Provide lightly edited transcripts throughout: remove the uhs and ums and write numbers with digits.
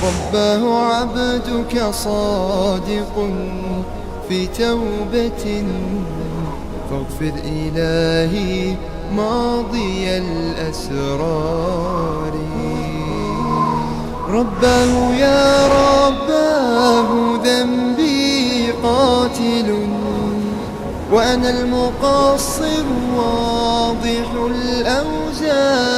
رباه عبدك صادق في توبة فاغفر إلهي ماضي الأسرار. رباه يا رباه ذنبي قاتل وأنا المقصر واضح الأوزار.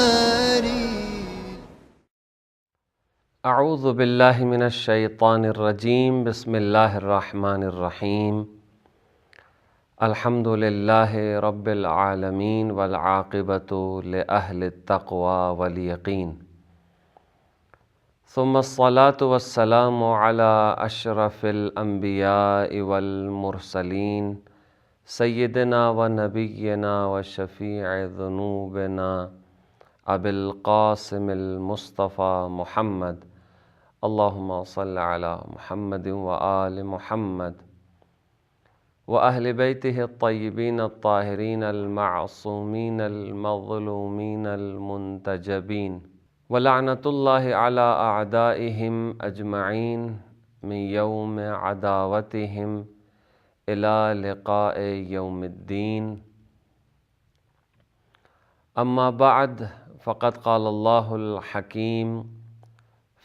اعوذ باللہ من الشیطان الرجیم بسم اللہ الرحمن الرحیم الحمد للہ رب العالمین والعاقبۃ لأہل التقوی والیقین ثم الصلاة والسلام علی اشرف الانبیاء والمرسلین سیدنا و نبینا و شفیع ذنوبنا ابی القاسم المصطفیٰ محمد اللہم صل علی محمد وآل محمد وأہل بیتہ الطیبین الطاہرین المعصومین المظلومین المنتجبین ولعنۃ اللہ علی اعدائہم اجمعین من یوم عداوتہم الی لقاء یوم الدین. اما بعد فقد قال اللہ الحکیم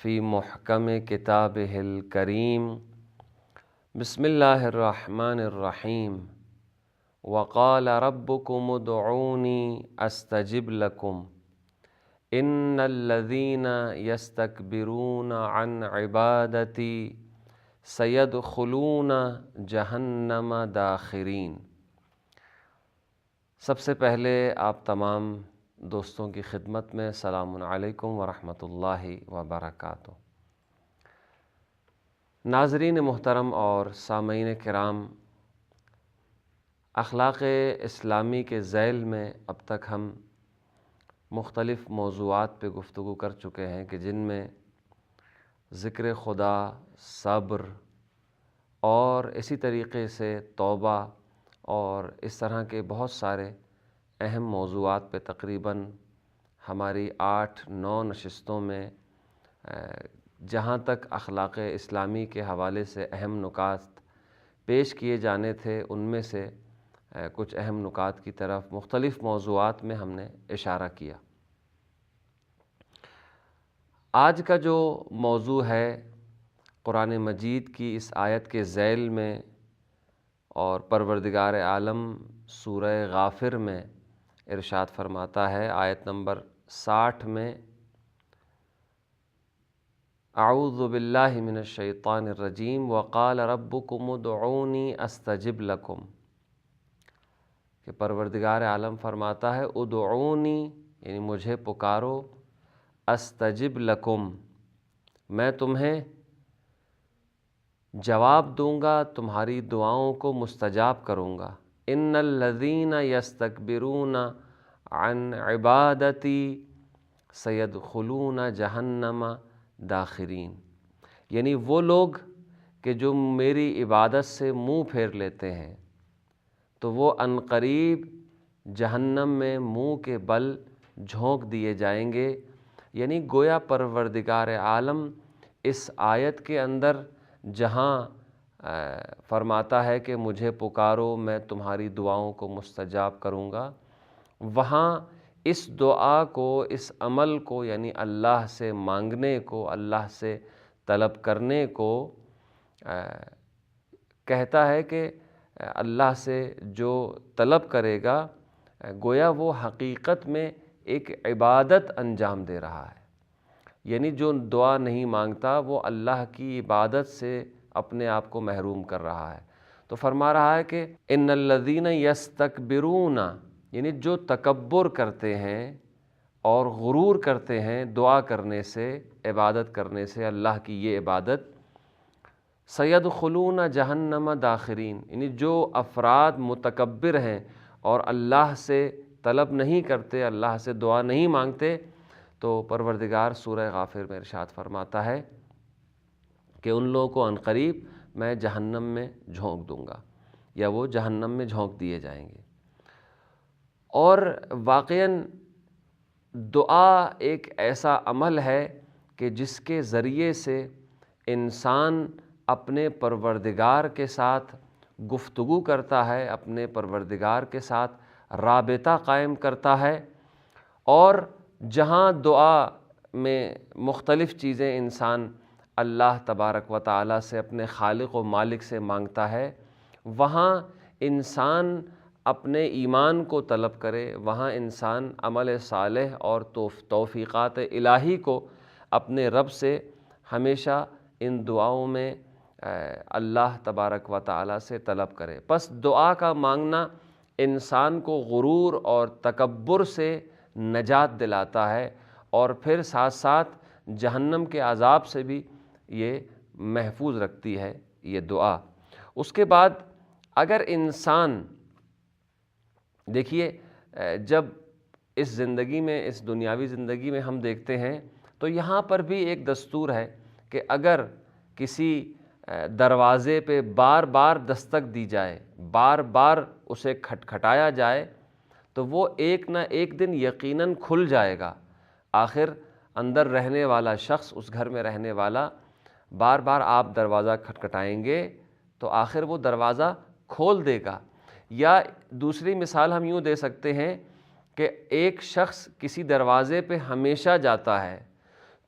فی محکم کتابہ الکریم بسم اللہ الرحمن الرحیم وقال ربکم ادعونی استجب لکم ان الذین یستکبرون عن عبادتی سیدخلون جہنم داخرین. سب سے پہلے آپ تمام دوستوں کی خدمت میں السلام علیکم ورحمۃ اللہ وبرکاتہ. ناظرین محترم اور سامعین کرام، اخلاق اسلامی کے ذیل میں اب تک ہم مختلف موضوعات پہ گفتگو کر چکے ہیں کہ جن میں ذکر خدا، صبر اور اسی طریقے سے توبہ اور اس طرح کے بہت سارے اہم موضوعات پہ تقریباً ہماری 8-9 نشستوں میں جہاں تک اخلاق اسلامی کے حوالے سے اہم نکات پیش کیے جانے تھے ان میں سے کچھ اہم نکات کی طرف مختلف موضوعات میں ہم نے اشارہ کیا. آج کا جو موضوع ہے قرآن مجید کی اس آیت کے ذیل میں اور پروردگار عالم سورہ غافر میں ارشاد فرماتا ہے آیت نمبر 60 میں اعوذ باللہ من الشیطان الرجیم وقال ربکم ادعونی استجب لکم، کہ پروردگار عالم فرماتا ہے ادعونی یعنی مجھے پکارو، استجب لکم میں تمہیں جواب دوں گا، تمہاری دعاؤں کو مستجاب کروں گا. ان الذین یستکبرون عن عبادتی سیدخلون جہنم داخرین، یعنی وہ لوگ کہ جو میری عبادت سے منہ پھیر لیتے ہیں تو وہ عنقریب جہنم میں منہ کے بل جھونک دیے جائیں گے. یعنی گویا پروردگار عالم اس آیت کے اندر جہاں فرماتا ہے کہ مجھے پکارو میں تمہاری دعاؤں کو مستجاب کروں گا، وہاں اس دعا کو، اس عمل کو یعنی اللہ سے مانگنے کو، اللہ سے طلب کرنے کو کہتا ہے کہ اللہ سے جو طلب کرے گا گویا وہ حقیقت میں ایک عبادت انجام دے رہا ہے. یعنی جو دعا نہیں مانگتا وہ اللہ کی عبادت سے اپنے آپ کو محروم کر رہا ہے. تو فرما رہا ہے کہ ان الذین یستکبرون، یعنی جو تکبر کرتے ہیں اور غرور کرتے ہیں دعا کرنے سے، عبادت کرنے سے، اللہ کی یہ عبادت، سیدخلون جہنم داخرین، یعنی جو افراد متکبر ہیں اور اللہ سے طلب نہیں کرتے، اللہ سے دعا نہیں مانگتے، تو پروردگار سورہ غافر میں ارشاد فرماتا ہے کہ ان لوگوں کو عنقریب میں جہنم میں جھونک دوں گا یا وہ جہنم میں جھونک دیے جائیں گے. اور واقعاً دعا ایک ایسا عمل ہے کہ جس کے ذریعے سے انسان اپنے پروردگار کے ساتھ گفتگو کرتا ہے، اپنے پروردگار کے ساتھ رابطہ قائم کرتا ہے، اور جہاں دعا میں مختلف چیزیں انسان اللہ تبارک و تعالیٰ سے، اپنے خالق و مالک سے مانگتا ہے، وہاں انسان اپنے ایمان کو طلب کرے، وہاں انسان عمل صالح اور توفیقات الہی کو اپنے رب سے ہمیشہ ان دعاؤں میں اللہ تبارک و تعالیٰ سے طلب کرے۔ پس دعا کا مانگنا انسان کو غرور اور تکبر سے نجات دلاتا ہے، اور پھر ساتھ ساتھ جہنم کے عذاب سے بھی یہ محفوظ رکھتی ہے یہ دعا۔ اس کے بعد اگر انسان دیکھیے، جب اس زندگی میں، اس دنیاوی زندگی میں ہم دیکھتے ہیں تو یہاں پر بھی ایک دستور ہے کہ اگر کسی دروازے پہ بار بار دستک دی جائے، بار بار اسے کھٹکھٹایا جائے، تو وہ ایک نہ ایک دن یقیناً کھل جائے گا۔ آخر اندر رہنے والا شخص، اس گھر میں رہنے والا، بار بار آپ دروازہ کھٹکھٹائیں گے تو آخر وہ دروازہ کھول دے گا۔ یا دوسری مثال ہم یوں دے سکتے ہیں کہ ایک شخص کسی دروازے پہ ہمیشہ جاتا ہے،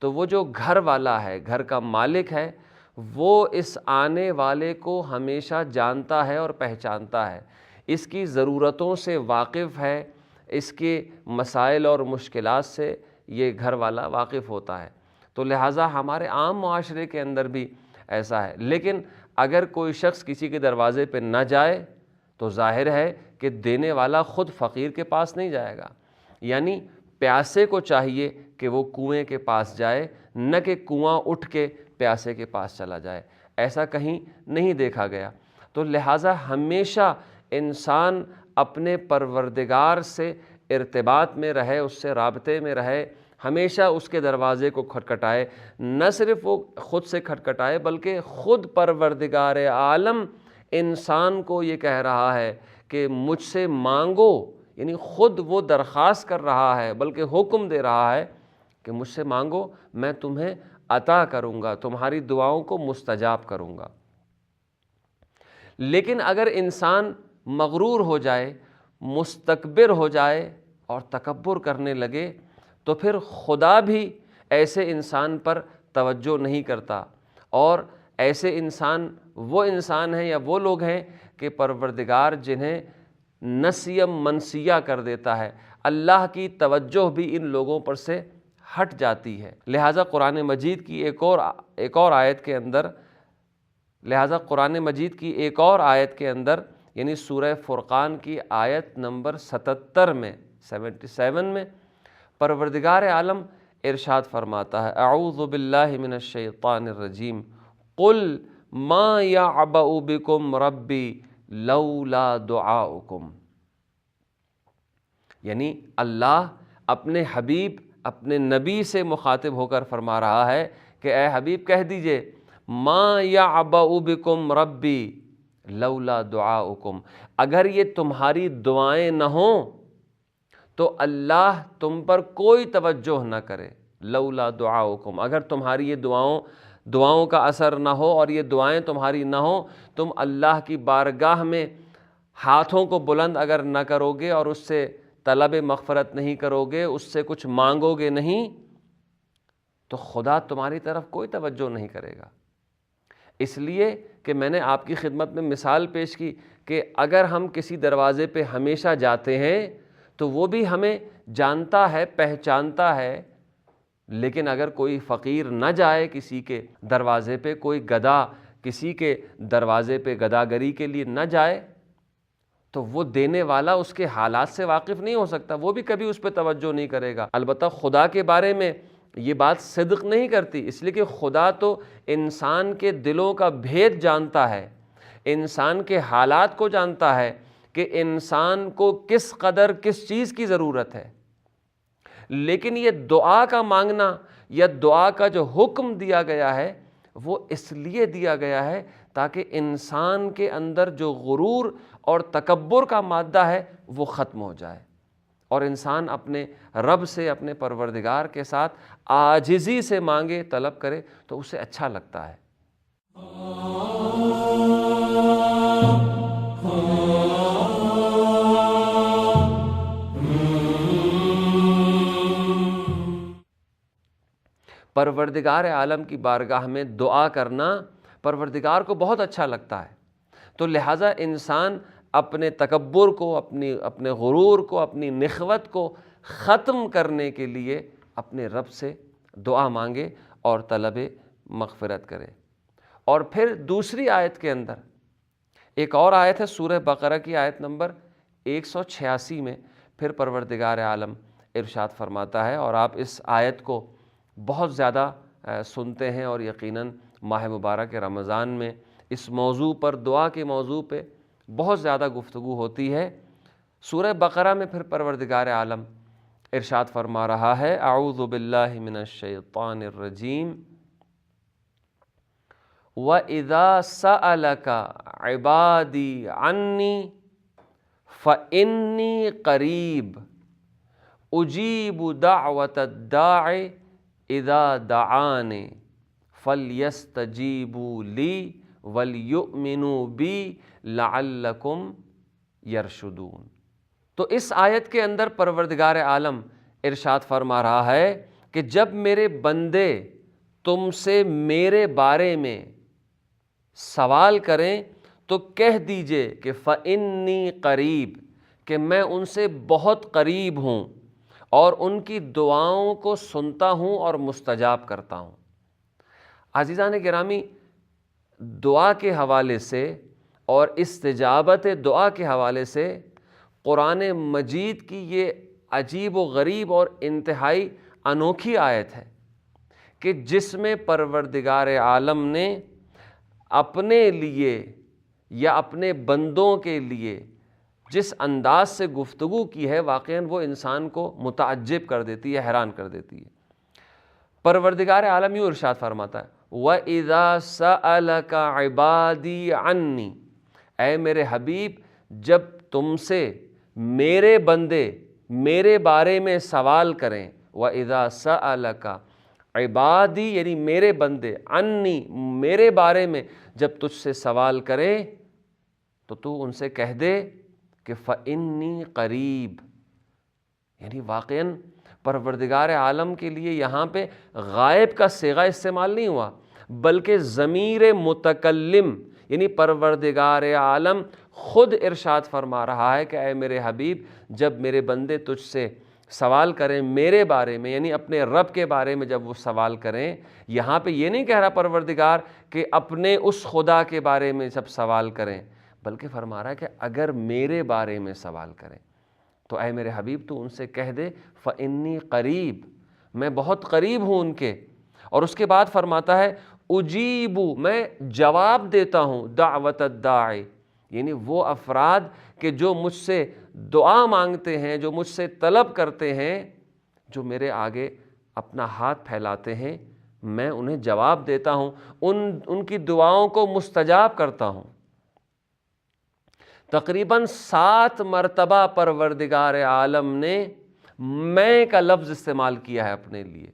تو وہ جو گھر والا ہے، گھر کا مالک ہے، وہ اس آنے والے کو ہمیشہ جانتا ہے اور پہچانتا ہے، اس کی ضرورتوں سے واقف ہے، اس کے مسائل اور مشکلات سے یہ گھر والا واقف ہوتا ہے۔ تو لہٰذا ہمارے عام معاشرے کے اندر بھی ایسا ہے۔ لیکن اگر کوئی شخص کسی کے دروازے پہ نہ جائے تو ظاہر ہے کہ دینے والا خود فقیر کے پاس نہیں جائے گا، یعنی پیاسے کو چاہیے کہ وہ کنویں کے پاس جائے، نہ کہ کنواں اٹھ کے پیاسے کے پاس چلا جائے۔ ایسا کہیں نہیں دیکھا گیا۔ تو لہٰذا ہمیشہ انسان اپنے پروردگار سے ارتباط میں رہے، اس سے رابطے میں رہے، ہمیشہ اس کے دروازے کو کھٹکھٹائے، نہ صرف وہ خود سے کھٹکھٹائے بلکہ خود پروردگار عالم انسان کو یہ کہہ رہا ہے کہ مجھ سے مانگو، یعنی خود وہ درخواست کر رہا ہے بلکہ حکم دے رہا ہے کہ مجھ سے مانگو، میں تمہیں عطا کروں گا، تمہاری دعاؤں کو مستجاب کروں گا۔ لیکن اگر انسان مغرور ہو جائے، مستکبر ہو جائے اور تکبر کرنے لگے تو پھر خدا بھی ایسے انسان پر توجہ نہیں کرتا، اور ایسے انسان وہ انسان ہیں یا وہ لوگ ہیں کہ پروردگار جنہیں نسیم منسیہ کر دیتا ہے، اللہ کی توجہ بھی ان لوگوں پر سے ہٹ جاتی ہے۔ لہٰذا قرآن مجید کی ایک اور آیت کے اندر یعنی سورہ فرقان کی آیت نمبر 77 میں 77 میں پروردگار عالم ارشاد فرماتا ہے، اعوذ باللہ من الشیطان الرجیم قل ما یعبأ بکم ربی لولا دعاؤکم، یعنی اللہ اپنے حبیب، اپنے نبی سے مخاطب ہو کر فرما رہا ہے کہ اے حبیب کہہ دیجئے ما یعبأ بکم ربی لولا دعاؤکم، اگر یہ تمہاری دعائیں نہ ہوں تو اللہ تم پر کوئی توجہ نہ کرے۔ لولا دعاؤکم، اگر تمہاری یہ دعاؤں کا اثر نہ ہو اور یہ دعائیں تمہاری نہ ہوں، تم اللہ کی بارگاہ میں ہاتھوں کو بلند اگر نہ کرو گے اور اس سے طلب مغفرت نہیں کرو گے، اس سے کچھ مانگو گے نہیں، تو خدا تمہاری طرف کوئی توجہ نہیں کرے گا۔ اس لیے کہ میں نے آپ کی خدمت میں مثال پیش کی کہ اگر ہم کسی دروازے پہ ہمیشہ جاتے ہیں تو وہ بھی ہمیں جانتا ہے، پہچانتا ہے، لیکن اگر کوئی فقیر نہ جائے کسی کے دروازے پہ، کوئی گدھا کسی کے دروازے پہ گداگری کے لیے نہ جائے، تو وہ دینے والا اس کے حالات سے واقف نہیں ہو سکتا، وہ بھی کبھی اس پہ توجہ نہیں کرے گا۔ البتہ خدا کے بارے میں یہ بات صدق نہیں کرتی، اس لیے کہ خدا تو انسان کے دلوں کا بھید جانتا ہے، انسان کے حالات کو جانتا ہے کہ انسان کو کس قدر کس چیز کی ضرورت ہے۔ لیکن یہ دعا کا مانگنا یا دعا کا جو حکم دیا گیا ہے وہ اس لیے دیا گیا ہے تاکہ انسان کے اندر جو غرور اور تکبر کا مادہ ہے وہ ختم ہو جائے، اور انسان اپنے رب سے، اپنے پروردگار کے ساتھ عاجزی سے مانگے، طلب کرے تو اسے اچھا لگتا ہے۔ پروردگار عالم کی بارگاہ میں دعا کرنا پروردگار کو بہت اچھا لگتا ہے، تو لہٰذا انسان اپنے تکبر کو، اپنے غرور کو، اپنی نخوت کو ختم کرنے کے لیے اپنے رب سے دعا مانگے اور طلب مغفرت کرے۔ اور پھر دوسری آیت کے اندر ایک اور آیت ہے، سورہ بقرہ کی آیت نمبر 186 میں پھر پروردگار عالم ارشاد فرماتا ہے، اور آپ اس آیت کو بہت زیادہ سنتے ہیں، اور یقیناً ماہ مبارک رمضان میں اس موضوع پر، دعا کے موضوع پہ بہت زیادہ گفتگو ہوتی ہے۔ سورہ بقرہ میں پھر پروردگار عالم ارشاد فرما رہا ہے، اعوذ باللہ من الشیطان الرجیم، وَإِذَا سَأَلَكَ عِبَادِي عَنِّي فَإِنِّي قَرِيبٌ أُجِيبُ دَعْوَةَ الدَّاعِ إِذَا دَعَانِ فَلْيَسْتَجِيبُوا لِي وَلْيُؤْمِنُوا بِي لَعَلَّكُمْ يَرْشُدُونَ۔ تو اس آیت کے اندر پروردگار عالم ارشاد فرما رہا ہے کہ جب میرے بندے تم سے میرے بارے میں سوال کریں تو کہہ دیجئے کہ فَإِنِّي قریب، کہ میں ان سے بہت قریب ہوں اور ان کی دعاؤں کو سنتا ہوں اور مستجاب کرتا ہوں۔ عزیزان گرامی، دعا کے حوالے سے اور استجابت دعا کے حوالے سے قرآن مجید کی یہ عجیب و غریب اور انتہائی انوکھی آیت ہے کہ جس میں پروردگار عالم نے اپنے لیے یا اپنے بندوں کے لیے جس انداز سے گفتگو کی ہے، واقعاً وہ انسان کو متعجب کر دیتی ہے، حیران کر دیتی ہے۔ پروردگار عالم یوں ارشاد فرماتا ہے، وَإِذَا سَأَلَكَ عِبَادِي عَنِّي، اے میرے حبیب جب تم سے میرے بندے میرے بارے میں سوال کریں، وَإِذَا سَأَلَكَ عِبَادِي یعنی میرے بندے، عَنِّی میرے بارے میں جب تجھ سے سوال کریں تو تو ان سے کہہ دے کہ فَإِنِّي قریب، یعنی واقعاً پروردگار عالم کے لیے یہاں پہ غائب کا صیغہ استعمال نہیں ہوا، بلکہ ضمیر متکلم یعنی پروردگار عالم خود ارشاد فرما رہا ہے کہ اے میرے حبیب جب میرے بندے تجھ سے سوال کریں میرے بارے میں، یعنی اپنے رب کے بارے میں جب وہ سوال کریں، یہاں پہ یہ نہیں کہہ رہا پروردگار کہ اپنے اس خدا کے بارے میں جب سوال کریں، بلکہ فرما رہا ہے کہ اگر میرے بارے میں سوال کریں تو اے میرے حبیب تو ان سے کہہ دے فَإِنِّي قریب، میں بہت قریب ہوں ان کے۔ اور اس کے بعد فرماتا ہے اجیبو، میں جواب دیتا ہوں دعوت الداعی، یعنی وہ افراد کہ جو مجھ سے دعا مانگتے ہیں، جو مجھ سے طلب کرتے ہیں، جو میرے آگے اپنا ہاتھ پھیلاتے ہیں، میں انہیں جواب دیتا ہوں، ان کی دعاؤں کو مستجاب کرتا ہوں۔ تقریباً 7 مرتبہ پروردگار عالم نے میں کا لفظ استعمال کیا ہے اپنے لیے،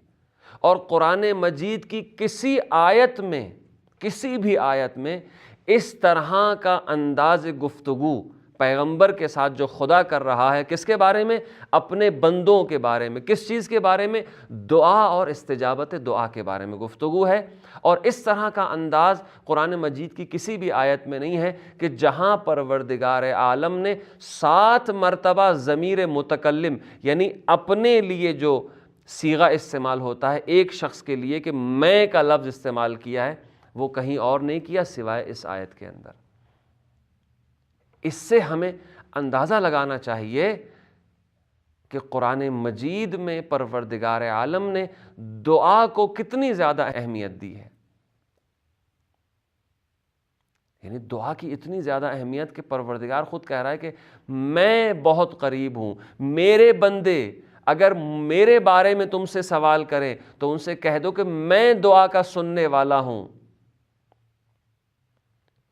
اور قرآن مجید کی کسی آیت میں، کسی بھی آیت میں اس طرح کا انداز گفتگو پیغمبر کے ساتھ جو خدا کر رہا ہے، کس کے بارے میں؟ اپنے بندوں کے بارے میں۔ کس چیز کے بارے میں؟ دعا اور استجابت دعا کے بارے میں گفتگو ہے، اور اس طرح کا انداز قرآن مجید کی کسی بھی آیت میں نہیں ہے کہ جہاں پروردگار عالم نے 7 مرتبہ ضمیر متکلم یعنی اپنے لیے جو صیغہ استعمال ہوتا ہے ایک شخص کے لیے کہ میں کا لفظ استعمال کیا ہے، وہ کہیں اور نہیں کیا سوائے اس آیت کے اندر۔ اس سے ہمیں اندازہ لگانا چاہیے کہ قرآن مجید میں پروردگار عالم نے دعا کو کتنی زیادہ اہمیت دی ہے، یعنی دعا کی اتنی زیادہ اہمیت کہ پروردگار خود کہہ رہا ہے کہ میں بہت قریب ہوں، میرے بندے اگر میرے بارے میں تم سے سوال کریں تو ان سے کہہ دو کہ میں دعا کا سننے والا ہوں،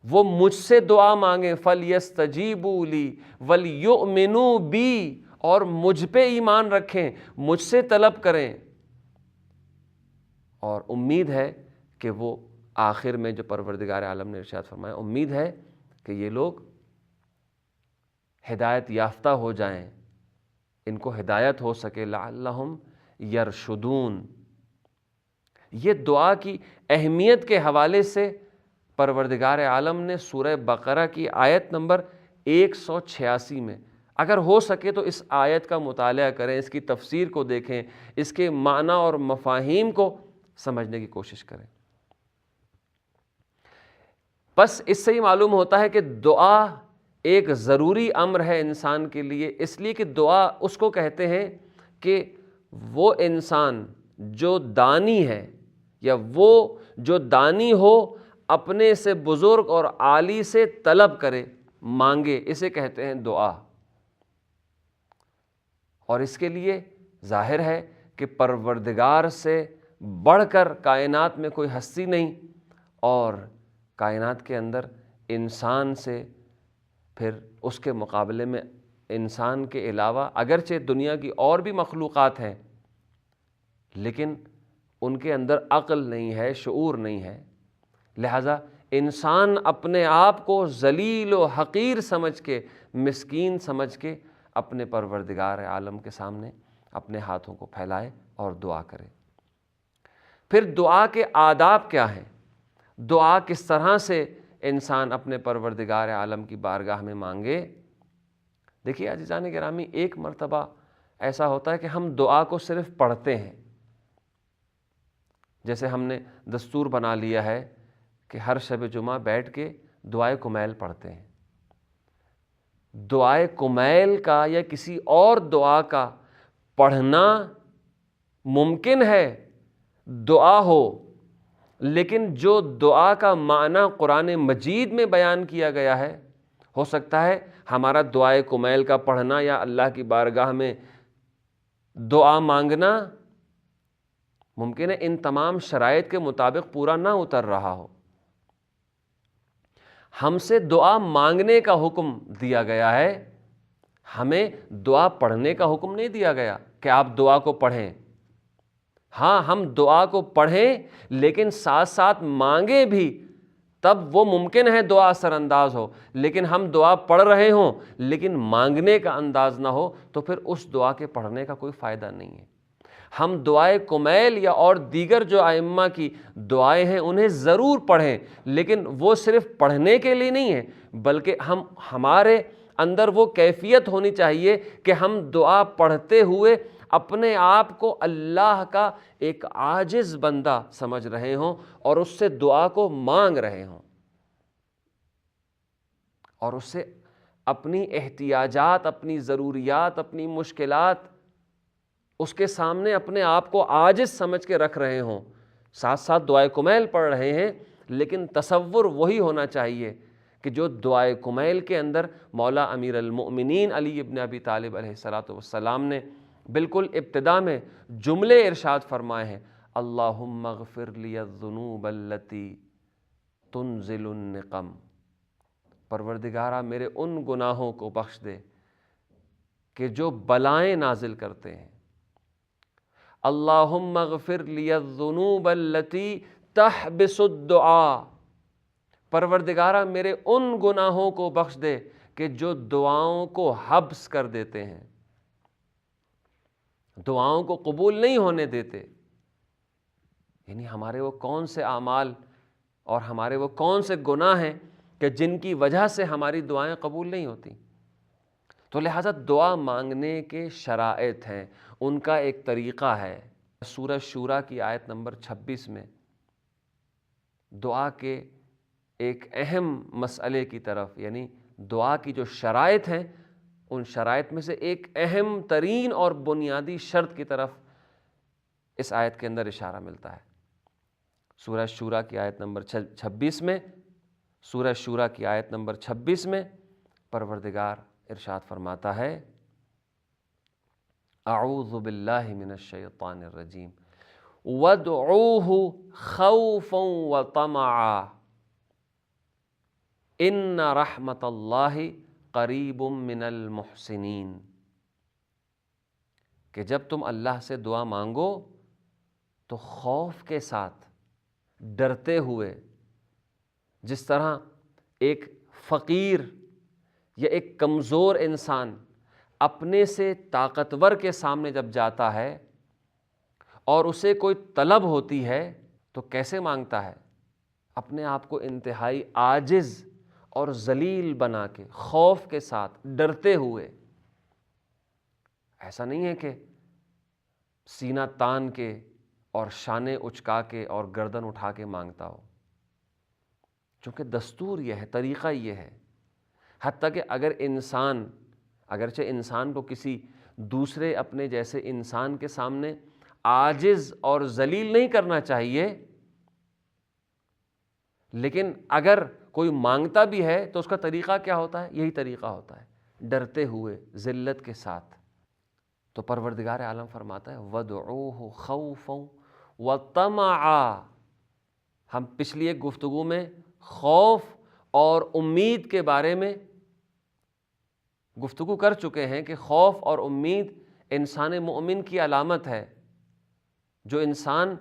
وہ مجھ سے دعا مانگیں فَلْيَسْتَجِيبُوا لِي وَلْيُؤْمِنُوا بِي، اور مجھ پہ ایمان رکھیں، مجھ سے طلب کریں، اور امید ہے کہ وہ آخر میں جو پروردگار عالم نے ارشاد فرمایا، امید ہے کہ یہ لوگ ہدایت یافتہ ہو جائیں، ان کو ہدایت ہو سکے، لعلہم یرشدون۔ یہ دعا کی اہمیت کے حوالے سے پروردگار عالم نے سورہ بقرہ کی آیت نمبر 186 میں، اگر ہو سکے تو اس آیت کا مطالعہ کریں، اس کی تفسیر کو دیکھیں، اس کے معنی اور مفاہیم کو سمجھنے کی کوشش کریں۔ بس اس سے ہی معلوم ہوتا ہے کہ دعا ایک ضروری امر ہے انسان کے لیے، اس لیے کہ دعا اس کو کہتے ہیں کہ وہ انسان جو دانی ہے، یا وہ جو دانی ہو اپنے سے بزرگ اور عالی سے طلب کرے، مانگے، اسے کہتے ہیں دعا۔ اور اس کے لیے ظاہر ہے کہ پروردگار سے بڑھ کر کائنات میں کوئی ہستی نہیں، اور کائنات کے اندر انسان سے پھر اس کے مقابلے میں انسان کے علاوہ اگرچہ دنیا کی اور بھی مخلوقات ہیں، لیکن ان کے اندر عقل نہیں ہے، شعور نہیں ہے، لہذا انسان اپنے آپ کو ذلیل و حقیر سمجھ کے، مسکین سمجھ کے اپنے پروردگار عالم کے سامنے اپنے ہاتھوں کو پھیلائے اور دعا کرے۔ پھر دعا کے آداب کیا ہیں؟ دعا کس طرح سے انسان اپنے پروردگار عالم کی بارگاہ میں مانگے؟ دیکھیے عزیزان گرامی، ایک مرتبہ ایسا ہوتا ہے کہ ہم دعا کو صرف پڑھتے ہیں، جیسے ہم نے دستور بنا لیا ہے کہ ہر شب جمعہ بیٹھ کے دعائے کمیل پڑھتے ہیں۔ دعائے کمیل کا یا کسی اور دعا کا پڑھنا ممکن ہے، دعا ہو، لیکن جو دعا کا معنی قرآن مجید میں بیان کیا گیا ہے، ہو سکتا ہے ہمارا دعائے کمیل کا پڑھنا یا اللہ کی بارگاہ میں دعا مانگنا ممکن ہے ان تمام شرائط کے مطابق پورا نہ اتر رہا ہو۔ ہم سے دعا مانگنے کا حکم دیا گیا ہے، ہمیں دعا پڑھنے کا حکم نہیں دیا گیا کہ آپ دعا کو پڑھیں۔ ہاں، ہم دعا کو پڑھیں لیکن ساتھ ساتھ مانگیں بھی، تب وہ ممکن ہے دعا اثر انداز ہو، لیکن ہم دعا پڑھ رہے ہوں لیکن مانگنے کا انداز نہ ہو تو پھر اس دعا کے پڑھنے کا کوئی فائدہ نہیں ہے۔ ہم دعائے کمیل یا اور دیگر جو ائمہ کی دعائیں ہیں انہیں ضرور پڑھیں، لیکن وہ صرف پڑھنے کے لیے نہیں ہے، بلکہ ہمارے اندر وہ کیفیت ہونی چاہیے کہ ہم دعا پڑھتے ہوئے اپنے آپ کو اللہ کا ایک عاجز بندہ سمجھ رہے ہوں اور اس سے دعا کو مانگ رہے ہوں، اور اس سے اپنی احتیاجات، اپنی ضروریات، اپنی مشکلات اس کے سامنے اپنے آپ کو عاجز سمجھ کے رکھ رہے ہوں، ساتھ ساتھ دعائے کمیل پڑھ رہے ہیں، لیکن تصور وہی ہونا چاہیے کہ جو دعائے کمیل کے اندر مولا امیر المؤمنین علی ابن ابی طالب علیہ السلام نے بالکل ابتدا میں جملے ارشاد فرمائے ہیں، اللہم اغفر لی الذنوب التی تنزل النقم، پروردگارہ میرے ان گناہوں کو بخش دے کہ جو بلائیں نازل کرتے ہیں، اللہم اغفر لی الذنوب التی تحبس الدعاء، پروردگارہ میرے ان گناہوں کو بخش دے کہ جو دعاؤں کو حبس کر دیتے ہیں، دعاؤں کو قبول نہیں ہونے دیتے۔ یعنی ہمارے وہ کون سے اعمال اور ہمارے وہ کون سے گناہ ہیں کہ جن کی وجہ سے ہماری دعائیں قبول نہیں ہوتی؟ تو لہٰذا دعا مانگنے کے شرائط ہیں، ان کا ایک طریقہ ہے۔ سورہ شورا کی آیت نمبر 26 میں دعا کے ایک اہم مسئلے کی طرف، یعنی دعا کی جو شرائط ہیں ان شرائط میں سے ایک اہم ترین اور بنیادی شرط کی طرف اس آیت کے اندر اشارہ ملتا ہے۔ سورہ شورا کی آیت نمبر 26 میں، سورہ شورا کی آیت نمبر 26 میں پروردگار ارشاد فرماتا ہے، اعوذ باللہ من الشیطان الرجیم وادعوہ خوفا وطمعا ان رحمت اللہ قریب من المحسنین۔ کہ جب تم اللہ سے دعا مانگو تو خوف کے ساتھ، ڈرتے ہوئے، جس طرح ایک فقیر یا ایک کمزور انسان اپنے سے طاقتور کے سامنے جب جاتا ہے اور اسے کوئی طلب ہوتی ہے تو کیسے مانگتا ہے؟ اپنے آپ کو انتہائی عاجز اور ذلیل بنا کے، خوف کے ساتھ، ڈرتے ہوئے۔ ایسا نہیں ہے کہ سینہ تان کے اور شانے اچکا کے اور گردن اٹھا کے مانگتا ہو، چونکہ دستور یہ ہے، طریقہ یہ ہے۔ حتیٰ کہ اگر انسان، اگرچہ انسان کو کسی دوسرے اپنے جیسے انسان کے سامنے عاجز اور ذلیل نہیں کرنا چاہیے، لیکن اگر کوئی مانگتا بھی ہے تو اس کا طریقہ کیا ہوتا ہے؟ یہی طریقہ ہوتا ہے، ڈرتے ہوئے، ذلت کے ساتھ۔ تو پروردگار عالم فرماتا ہے وَادْعُوهُ خَوْفًا وَطَمَعًا۔ ہم پچھلی ایک گفتگو میں خوف اور امید کے بارے میں گفتگو کر چکے ہیں کہ خوف اور امید انسان مومن کی علامت ہے۔ جو انسان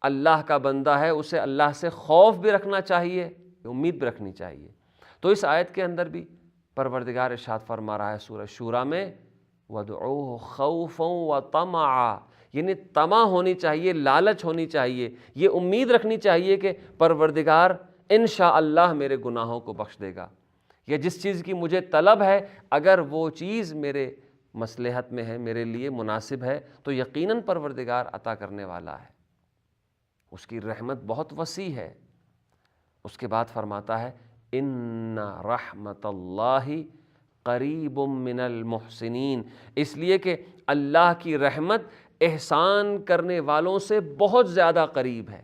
اللہ کا بندہ ہے اسے اللہ سے خوف بھی رکھنا چاہیے، امید بھی رکھنی چاہیے۔ تو اس آیت کے اندر بھی پروردگار ارشاد فرما رہا ہے سورہ شورى میں وَادْعُوهُ خَوْفًا وَطَمَعًا، یعنی طمع ہونی چاہیے، لالچ ہونی چاہیے، یہ امید رکھنی چاہیے کہ پروردگار انشاءاللہ میرے گناہوں کو بخش دے گا، یا جس چیز کی مجھے طلب ہے اگر وہ چیز میرے مصلحت میں ہے، میرے لیے مناسب ہے، تو یقیناً پروردگار عطا کرنے والا ہے، اس کی رحمت بہت وسیع ہے۔ اس کے بعد فرماتا ہے ان رحمت اللہ قریب من المحسنین، اس لیے کہ اللہ کی رحمت احسان کرنے والوں سے بہت زیادہ قریب ہے۔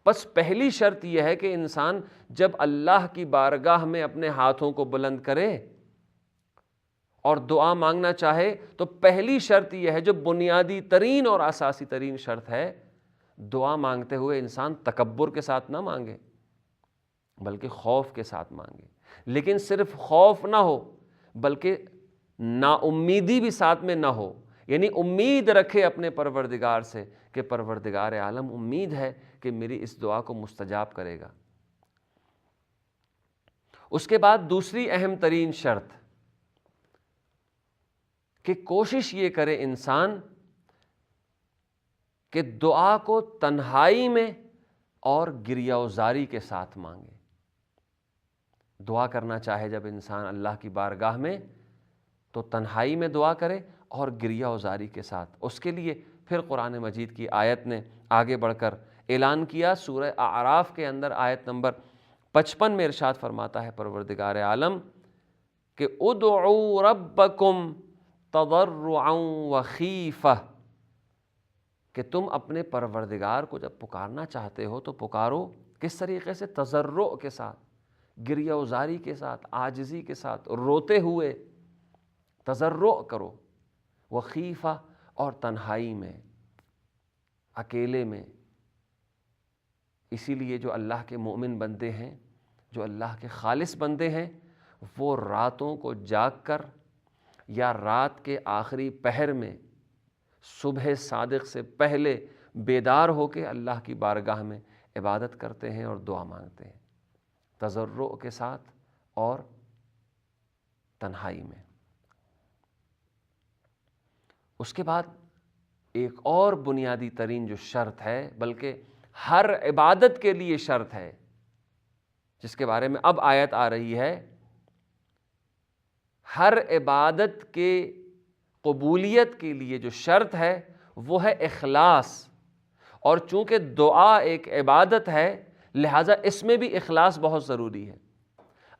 بس پہلی شرط یہ ہے کہ انسان جب اللہ کی بارگاہ میں اپنے ہاتھوں کو بلند کرے اور دعا مانگنا چاہے تو پہلی شرط یہ ہے، جو بنیادی ترین اور اساسی ترین شرط ہے، دعا مانگتے ہوئے انسان تکبر کے ساتھ نہ مانگے بلکہ خوف کے ساتھ مانگے۔ لیکن صرف خوف نہ ہو بلکہ نا امیدی بھی ساتھ میں نہ ہو، یعنی امید رکھے اپنے پروردگار سے کہ پروردگار عالم امید ہے کہ میری اس دعا کو مستجاب کرے گا۔ اس کے بعد دوسری اہم ترین شرط کہ کوشش یہ کرے انسان کہ دعا کو تنہائی میں اور گریہ وزاری کے ساتھ مانگے۔ دعا کرنا چاہے جب انسان اللہ کی بارگاہ میں تو تنہائی میں دعا کرے اور گریہ وزاری کے ساتھ۔ اس کے لیے پھر قرآن مجید کی آیت نے آگے بڑھ کر اعلان کیا، سورہ اعراف کے اندر آیت نمبر 55 میں ارشاد فرماتا ہے پروردگار عالم کہ ادعوا ربکم تضرعا وخیفہ، کہ تم اپنے پروردگار کو جب پکارنا چاہتے ہو تو پکارو کس طریقے سے؟ تضرع کے ساتھ، گریہ وزاری کے ساتھ، عاجزی کے ساتھ، روتے ہوئے تضرع کرو، وخیفہ اور تنہائی میں، اکیلے میں۔ اسی لیے جو اللہ کے مومن بندے ہیں، جو اللہ کے خالص بندے ہیں، وہ راتوں کو جاگ کر یا رات کے آخری پہر میں صبح صادق سے پہلے بیدار ہو کے اللہ کی بارگاہ میں عبادت کرتے ہیں اور دعا مانگتے ہیں، تضرع کے ساتھ اور تنہائی میں۔ اس کے بعد ایک اور بنیادی ترین جو شرط ہے، بلکہ ہر عبادت کے لیے شرط ہے، جس کے بارے میں اب آیت آ رہی ہے، ہر عبادت کے قبولیت کے لیے جو شرط ہے وہ ہے اخلاص۔ اور چونکہ دعا ایک عبادت ہے لہٰذا اس میں بھی اخلاص بہت ضروری ہے۔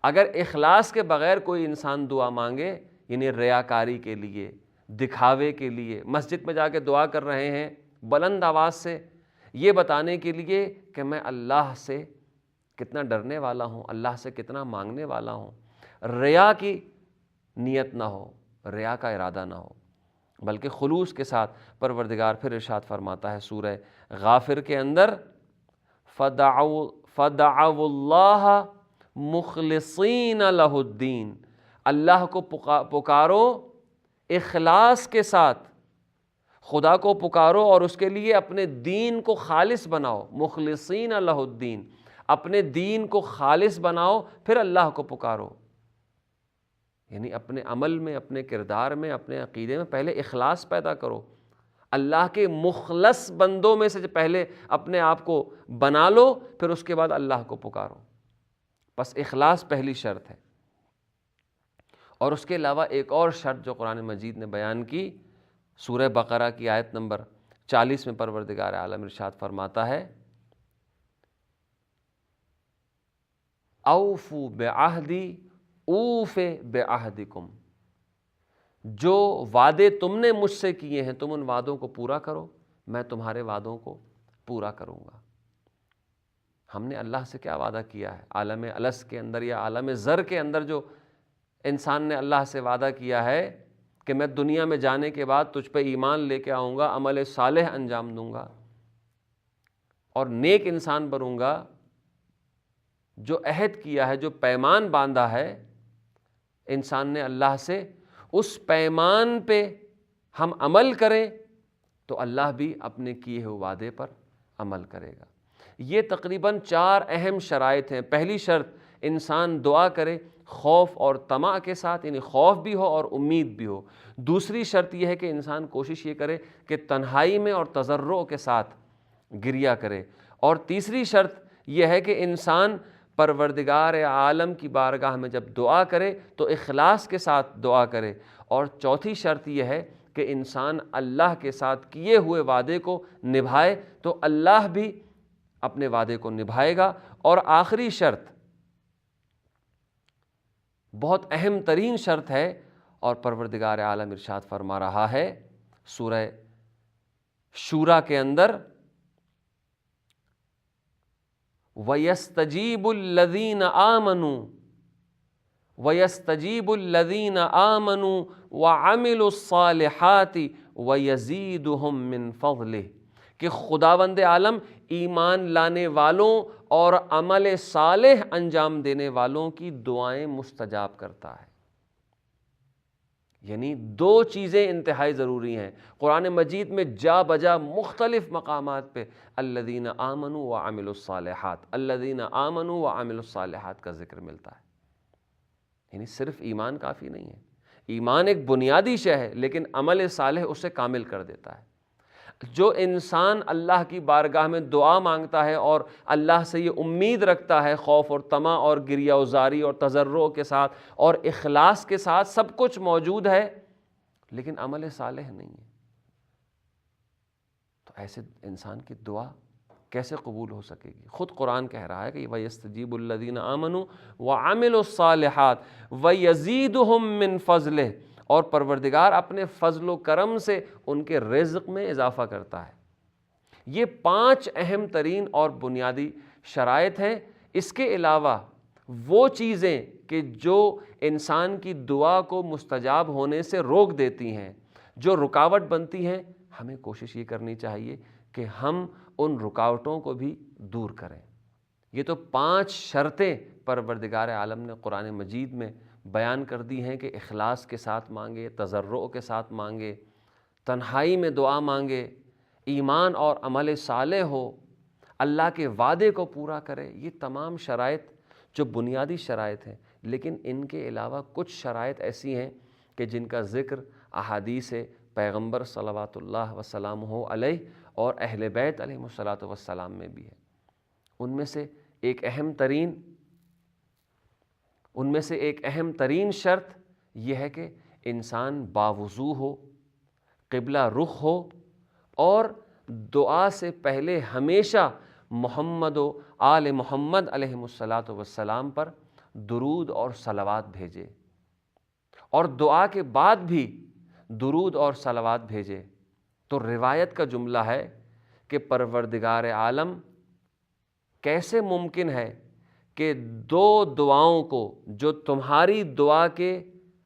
اگر اخلاص کے بغیر کوئی انسان دعا مانگے، یعنی ریاکاری کے لیے، دکھاوے کے لیے، مسجد میں جا کے دعا کر رہے ہیں بلند آواز سے یہ بتانے کے لیے کہ میں اللہ سے کتنا ڈرنے والا ہوں، اللہ سے کتنا مانگنے والا ہوں، ریا کی نیت نہ ہو، ریا کا ارادہ نہ ہو، بلکہ خلوص کے ساتھ پروردگار پھر ارشاد فرماتا ہے سورہ غافر کے اندر، فَدَعَوُا اللَّهَ مُخْلِصِينَ لَهُ الدِّينَ، اللہ کو پکارو اخلاص کے ساتھ، خدا کو پکارو اور اس کے لیے اپنے دین کو خالص بناؤ، مخلصین لہ الدین، اپنے دین کو خالص بناؤ، پھر اللہ کو پکارو۔ یعنی اپنے عمل میں، اپنے کردار میں، اپنے عقیدے میں پہلے اخلاص پیدا کرو، اللہ کے مخلص بندوں میں سے پہلے اپنے آپ کو بنا لو، پھر اس کے بعد اللہ کو پکارو۔ بس اخلاص پہلی شرط ہے۔ اور اس کے علاوہ ایک اور شرط جو قرآن مجید نے بیان کی، سورہ بقرہ کی آیت نمبر 40 میں پروردگار عالم ارشاد فرماتا ہے، اوفوا بعہدی اوف بعہدکم، جو وعدے تم نے مجھ سے کیے ہیں تم ان وعدوں کو پورا کرو، میں تمہارے وعدوں کو پورا کروں گا۔ ہم نے اللہ سے کیا وعدہ کیا ہے؟ عالم الست کے اندر یا عالم ذر کے اندر جو انسان نے اللہ سے وعدہ کیا ہے کہ میں دنیا میں جانے کے بعد تجھ پہ ایمان لے کے آؤں گا، عمل صالح انجام دوں گا اور نیک انسان بنوں گا، جو عہد کیا ہے، جو پیمان باندھا ہے انسان نے اللہ سے، اس پیمان پہ ہم عمل کریں تو اللہ بھی اپنے کیے ہوئے وعدے پر عمل کرے گا۔ یہ تقریباً 4 اہم شرائط ہیں۔ پہلی شرط، انسان دعا کرے خوف اور طمع کے ساتھ، یعنی خوف بھی ہو اور امید بھی ہو۔ دوسری شرط یہ ہے کہ انسان کوشش یہ کرے کہ تنہائی میں اور تضرع کے ساتھ گریہ کرے۔ اور تیسری شرط یہ ہے کہ انسان پروردگار عالم کی بارگاہ میں جب دعا کرے تو اخلاص کے ساتھ دعا کرے۔ اور چوتھی شرط یہ ہے کہ انسان اللہ کے ساتھ کیے ہوئے وعدے کو نبھائے تو اللہ بھی اپنے وعدے کو نبھائے گا۔ اور آخری شرط بہت اہم ترین شرط ہے، اور پروردگار عالم ارشاد فرما رہا ہے سورہ شورا کے اندر، وَيَسْتَجِيبُ الَّذِينَ آمَنُوا وَيَسْتَجِيبُ الَّذِينَ آمَنُوا وَعَمِلُوا الصَّالِحَاتِ وَيَزِيدُهُم مِّن فَضْلِهِ، کہ خداوند عالم ایمان لانے والوں اور عمل صالح انجام دینے والوں کی دعائیں مستجاب کرتا ہے۔ یعنی 2 چیزیں انتہائی ضروری ہیں۔ قرآن مجید میں جا بجا مختلف مقامات پہ الذین آمنوا وعملوا الصالحات، الذین آمنوا وعملوا الصالحات کا ذکر ملتا ہے۔ یعنی صرف ایمان کافی نہیں ہے، ایمان ایک بنیادی شے ہے، لیکن عمل صالح اسے کامل کر دیتا ہے۔ جو انسان اللہ کی بارگاہ میں دعا مانگتا ہے اور اللہ سے یہ امید رکھتا ہے، خوف اور طمع اور گریہ وزاری اور تضرع کے ساتھ اور اخلاص کے ساتھ، سب کچھ موجود ہے لیکن عمل صالح نہیں ہے، تو ایسے انسان کی دعا کیسے قبول ہو سکے گی؟ خود قرآن کہہ رہا ہے کہ وَيَسْتَجِيبُ الَّذِينَ آمَنُوا وَعَمِلُوا الصَّالِحَاتِ وَيَزِيدُهُم مِّن فَضْلِهِ، اور پروردگار اپنے فضل و کرم سے ان کے رزق میں اضافہ کرتا ہے۔ یہ 5 اہم ترین اور بنیادی شرائط ہیں۔ اس کے علاوہ وہ چیزیں کہ جو انسان کی دعا کو مستجاب ہونے سے روک دیتی ہیں، جو رکاوٹ بنتی ہیں، ہمیں کوشش یہ کرنی چاہیے کہ ہم ان رکاوٹوں کو بھی دور کریں۔ یہ تو 5 شرطیں پروردگار عالم نے قرآن مجید میں بیان کر دی ہیں کہ اخلاص کے ساتھ مانگے، تضرع کے ساتھ مانگے، تنہائی میں دعا مانگے، ایمان اور عمل صالح ہو، اللہ کے وعدے کو پورا کرے۔ یہ تمام شرائط جو بنیادی شرائط ہیں، لیکن ان کے علاوہ کچھ شرائط ایسی ہیں کہ جن کا ذکر احادیث پیغمبر صلوات اللہ وسلامہ علیہ اور اہل بیت علیہم الصلاۃ والسلام میں بھی ہے۔ ان میں سے ایک اہم ترین شرط یہ ہے کہ انسان باوضو ہو، قبلہ رخ ہو، اور دعا سے پہلے ہمیشہ محمد و آل محمد علیہم الصلاۃ والسلام پر درود اور صلوات بھیجے، اور دعا کے بعد بھی درود اور صلوات بھیجے۔ تو روایت کا جملہ ہے کہ پروردگار عالم کیسے ممکن ہے کہ 2 دعاؤں کو جو تمہاری دعا کے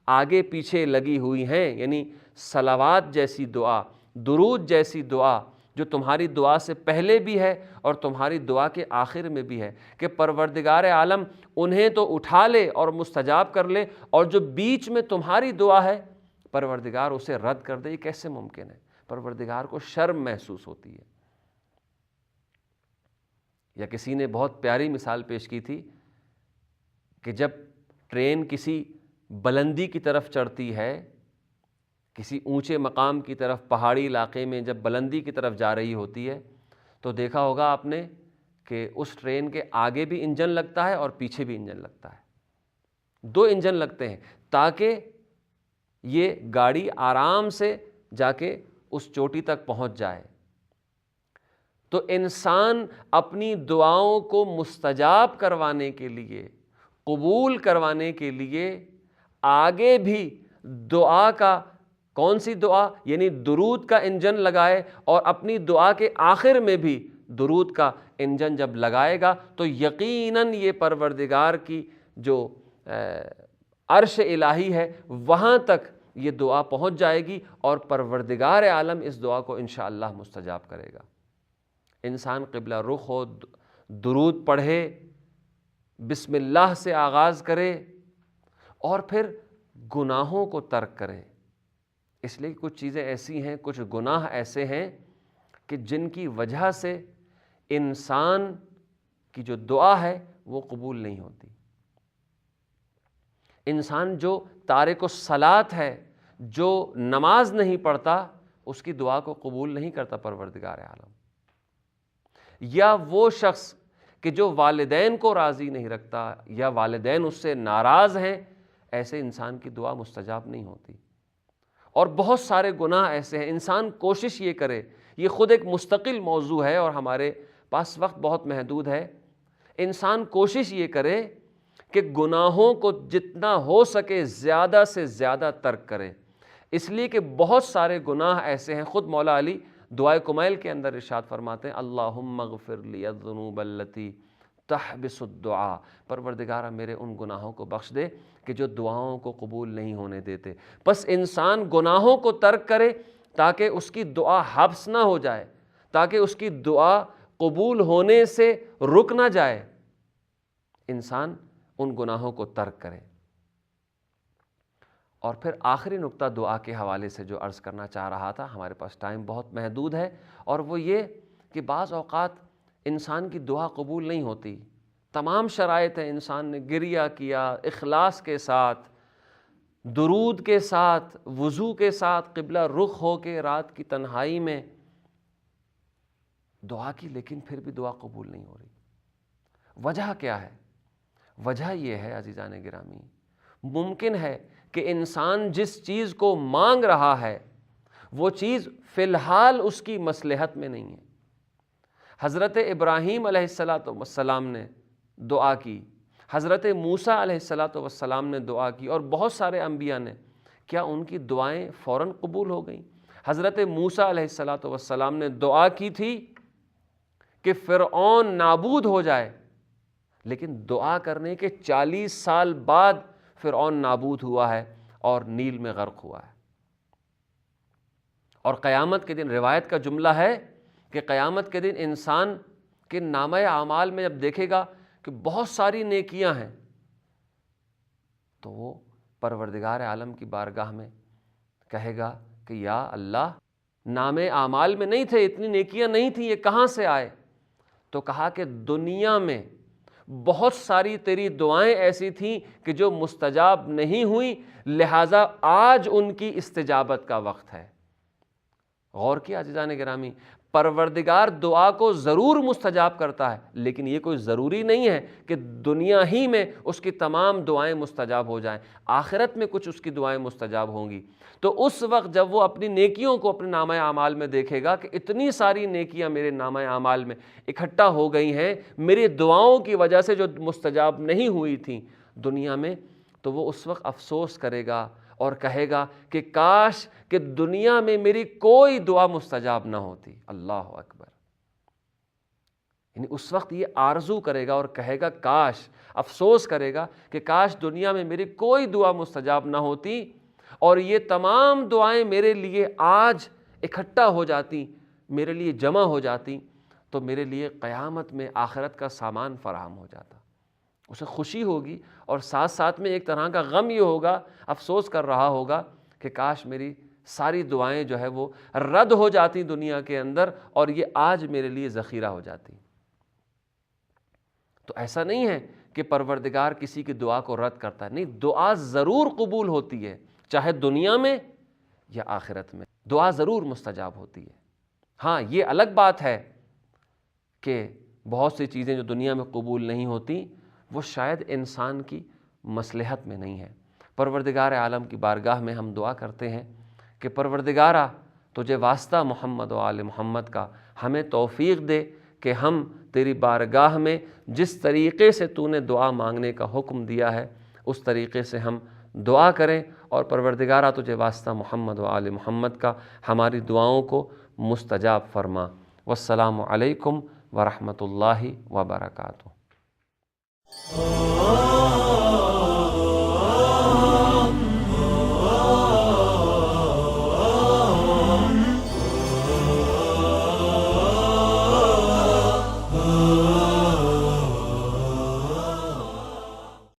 آگے پیچھے لگی ہوئی ہیں، یعنی صلوات جیسی دعا، درود جیسی دعا جو تمہاری دعا سے پہلے بھی ہے اور تمہاری دعا کے آخر میں بھی ہے، کہ پروردگار عالم انہیں تو اٹھا لے اور مستجاب کر لے، اور جو بیچ میں تمہاری دعا ہے پروردگار اسے رد کر دے۔ یہ کیسے ممکن ہے؟ پروردگار کو شرم محسوس ہوتی ہے۔ یا کسی نے بہت پیاری مثال پیش کی تھی کہ جب ٹرین کسی بلندی کی طرف چڑھتی ہے، کسی اونچے مقام کی طرف، پہاڑی علاقے میں جب بلندی کی طرف جا رہی ہوتی ہے تو دیکھا ہوگا آپ نے کہ اس ٹرین کے آگے بھی انجن لگتا ہے اور پیچھے بھی انجن لگتا ہے، 2 انجن لگتے ہیں تاکہ یہ گاڑی آرام سے جا کے اس چوٹی تک پہنچ جائے۔ تو انسان اپنی دعاؤں کو مستجاب کروانے کے لیے، قبول کروانے کے لیے آگے بھی دعا کا، کون سی دعا؟ یعنی درود کا انجن لگائے، اور اپنی دعا کے آخر میں بھی درود کا انجن جب لگائے گا تو یقیناً یہ پروردگار کی جو عرش الہی ہے وہاں تک یہ دعا پہنچ جائے گی، اور پروردگار عالم اس دعا کو انشاءاللہ مستجاب کرے گا۔ انسان قبلہ رخ ہو، درود پڑھے، بسم اللہ سے آغاز کرے، اور پھر گناہوں کو ترک کرے۔ اس لیے کچھ چیزیں ایسی ہیں، کچھ گناہ ایسے ہیں کہ جن کی وجہ سے انسان کی جو دعا ہے وہ قبول نہیں ہوتی۔ انسان جو تارک الصلاۃ ہے، جو نماز نہیں پڑھتا، اس کی دعا کو قبول نہیں کرتا پروردگار عالم۔ یا وہ شخص کہ جو والدین کو راضی نہیں رکھتا یا والدین اس سے ناراض ہیں، ایسے انسان کی دعا مستجاب نہیں ہوتی۔ اور بہت سارے گناہ ایسے ہیں، انسان کوشش یہ کرے، یہ خود ایک مستقل موضوع ہے اور ہمارے پاس وقت بہت محدود ہے، انسان کوشش یہ کرے کہ گناہوں کو جتنا ہو سکے زیادہ سے زیادہ ترک کرے، اس لیے کہ بہت سارے گناہ ایسے ہیں۔ خود مولا علی دعائے کمیل کے اندر ارشاد فرماتے ہیں اللہم اغفر لی الذنوب التی تحبس الدعاء، پروردگارہ میرے ان گناہوں کو بخش دے کہ جو دعاؤں کو قبول نہیں ہونے دیتے۔ بس انسان گناہوں کو ترک کرے تاکہ اس کی دعا حبس نہ ہو جائے، تاکہ اس کی دعا قبول ہونے سے رک نہ جائے، انسان ان گناہوں کو ترک کرے۔ اور پھر آخری نقطہ دعا کے حوالے سے جو عرض کرنا چاہ رہا تھا، ہمارے پاس ٹائم بہت محدود ہے، اور وہ یہ کہ بعض اوقات انسان کی دعا قبول نہیں ہوتی، تمام شرائط ہیں، انسان نے گریہ کیا اخلاص کے ساتھ، درود کے ساتھ، وضو کے ساتھ، قبلہ رخ ہو کے رات کی تنہائی میں دعا کی، لیکن پھر بھی دعا قبول نہیں ہو رہی۔ وجہ کیا ہے؟ وجہ یہ ہے عزیزان گرامی، ممکن ہے کہ انسان جس چیز کو مانگ رہا ہے وہ چیز فی الحال اس کی مصلحت میں نہیں ہے۔ حضرت ابراہیم علیہ السلام نے دعا کی، حضرت موسیٰ علیہ السلام نے دعا کی، اور بہت سارے انبیاء نے، کیا ان کی دعائیں فوراً قبول ہو گئیں؟ حضرت موسیٰ علیہ السلام نے دعا کی تھی کہ فرعون نابود ہو جائے، لیکن دعا کرنے کے 40 سال بعد فرعون نابود ہوا ہے اور نیل میں غرق ہوا ہے۔ اور قیامت کے دن روایت کا جملہ ہے کہ قیامت کے دن انسان کے نامہ اعمال میں جب دیکھے گا کہ بہت ساری نیکیاں ہیں، تو وہ پروردگار عالم کی بارگاہ میں کہے گا کہ یا اللہ، نامہ اعمال میں نہیں تھے، اتنی نیکیاں نہیں تھیں، یہ کہاں سے آئے؟ تو کہا کہ دنیا میں بہت ساری تیری دعائیں ایسی تھیں کہ جو مستجاب نہیں ہوئیں، لہٰذا آج ان کی استجابت کا وقت ہے۔ غور کیا عزیزان گرامی، پروردگار دعا کو ضرور مستجاب کرتا ہے، لیکن یہ کوئی ضروری نہیں ہے کہ دنیا ہی میں اس کی تمام دعائیں مستجاب ہو جائیں، آخرت میں کچھ اس کی دعائیں مستجاب ہوں گی۔ تو اس وقت جب وہ اپنی نیکیوں کو اپنے نامہ اعمال میں دیکھے گا کہ اتنی ساری نیکیاں میرے نامہ اعمال میں اکٹھا ہو گئی ہیں میری دعاؤں کی وجہ سے جو مستجاب نہیں ہوئی تھیں دنیا میں، تو وہ اس وقت افسوس کرے گا اور کہے گا کہ کاش کہ دنیا میں میری کوئی دعا مستجاب نہ ہوتی۔ اللہ اکبر! یعنی اس وقت یہ آرزو کرے گا اور کہے گا کاش، افسوس کرے گا کہ کاش دنیا میں میری کوئی دعا مستجاب نہ ہوتی، اور یہ تمام دعائیں میرے لیے آج اکٹھا ہو جاتی، میرے لیے جمع ہو جاتی، تو میرے لیے قیامت میں آخرت کا سامان فراہم ہو جاتا۔ اسے خوشی ہوگی اور ساتھ ساتھ میں ایک طرح کا غم یہ ہوگا، افسوس کر رہا ہوگا کہ کاش میری ساری دعائیں جو ہے وہ رد ہو جاتی دنیا کے اندر اور یہ آج میرے لیے ذخیرہ ہو جاتی۔ تو ایسا نہیں ہے کہ پروردگار کسی کی دعا کو رد کرتا ہے، نہیں، دعا ضرور قبول ہوتی ہے، چاہے دنیا میں یا آخرت میں دعا ضرور مستجاب ہوتی ہے۔ ہاں، یہ الگ بات ہے کہ بہت سی چیزیں جو دنیا میں قبول نہیں ہوتی وہ شاید انسان کی مصلحت میں نہیں ہے۔ پروردگار عالم کی بارگاہ میں ہم دعا کرتے ہیں کہ پروردگارا تجھے واسطہ محمد و آل محمد کا ہمیں توفیق دے کہ ہم تیری بارگاہ میں جس طریقے سے تو نے دعا مانگنے کا حکم دیا ہے اس طریقے سے ہم دعا کریں، اور پروردگارا تجھے واسطہ محمد و آل محمد کا ہماری دعاؤں کو مستجاب فرما۔ والسلام علیکم ورحمۃ اللہ وبرکاتہ۔